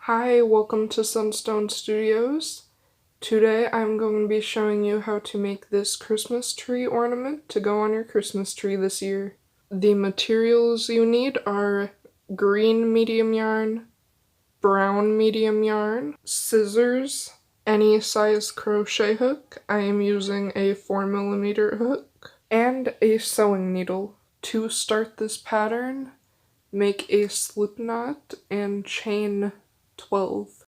Hi, welcome to Sunstone Studios. Today I'm going to be showing you how to make this Christmas tree ornament to go on your Christmas tree this year. The materials you need are green medium yarn, brown medium yarn, scissors, any size crochet hook. I am using a 4mm hook, and a sewing needle. To start this pattern, make a slip knot and chain 12.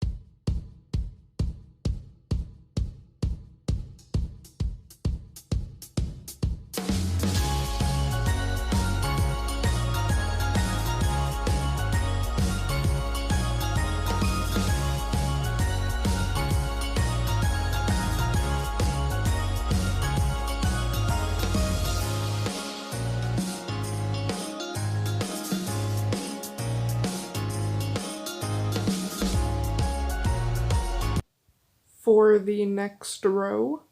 For the next row,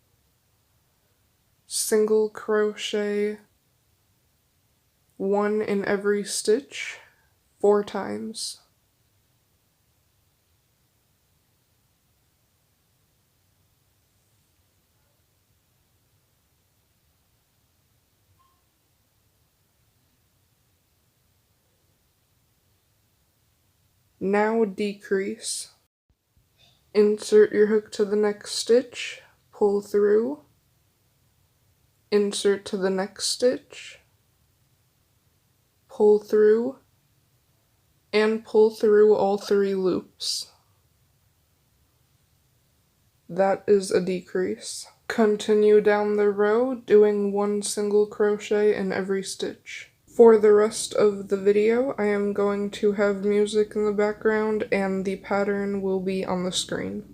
single crochet 1 in every stitch 4 times. Now decrease. Insert your hook to the next stitch, pull through, insert to the next stitch, pull through, and pull through all 3 loops. That is a decrease. Continue down the row, doing 1 single crochet in every stitch. For the rest of the video, I am going to have music in the background and the pattern will be on the screen.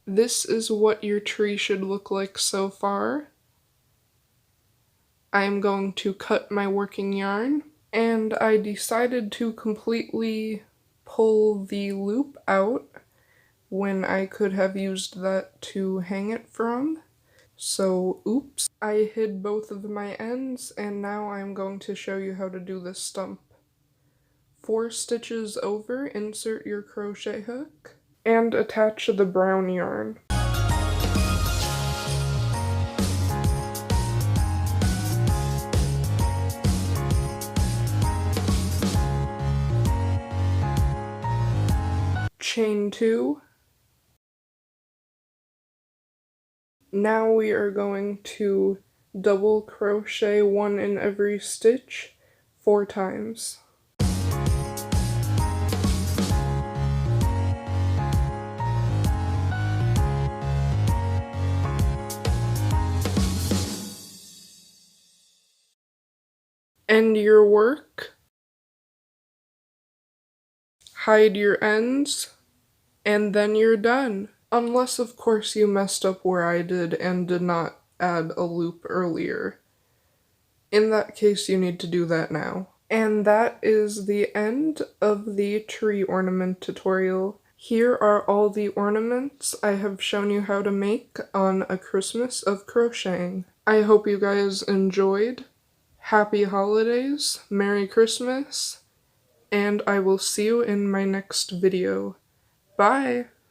This is what your tree should look like so far. I am going to cut my working yarn, and I decided to completely pull the loop out when I could have used that to hang it from. So, oops. I hid both of my ends, and now I'm going to show you how to do the stump. 4 stitches over, insert your crochet hook, and attach the brown yarn. Chain 2. Now we are going to double crochet 1 in every stitch 4 times. End your work, hide your ends, and then you're done. Unless, of course, you messed up where I did and did not add a loop earlier. In that case, you need to do that now. And that is the end of the tree ornament tutorial. Here are all the ornaments I have shown you how to make on a Christmas of Crocheting. I hope you guys enjoyed. Happy holidays, Merry Christmas, and I will see you in my next video. Bye!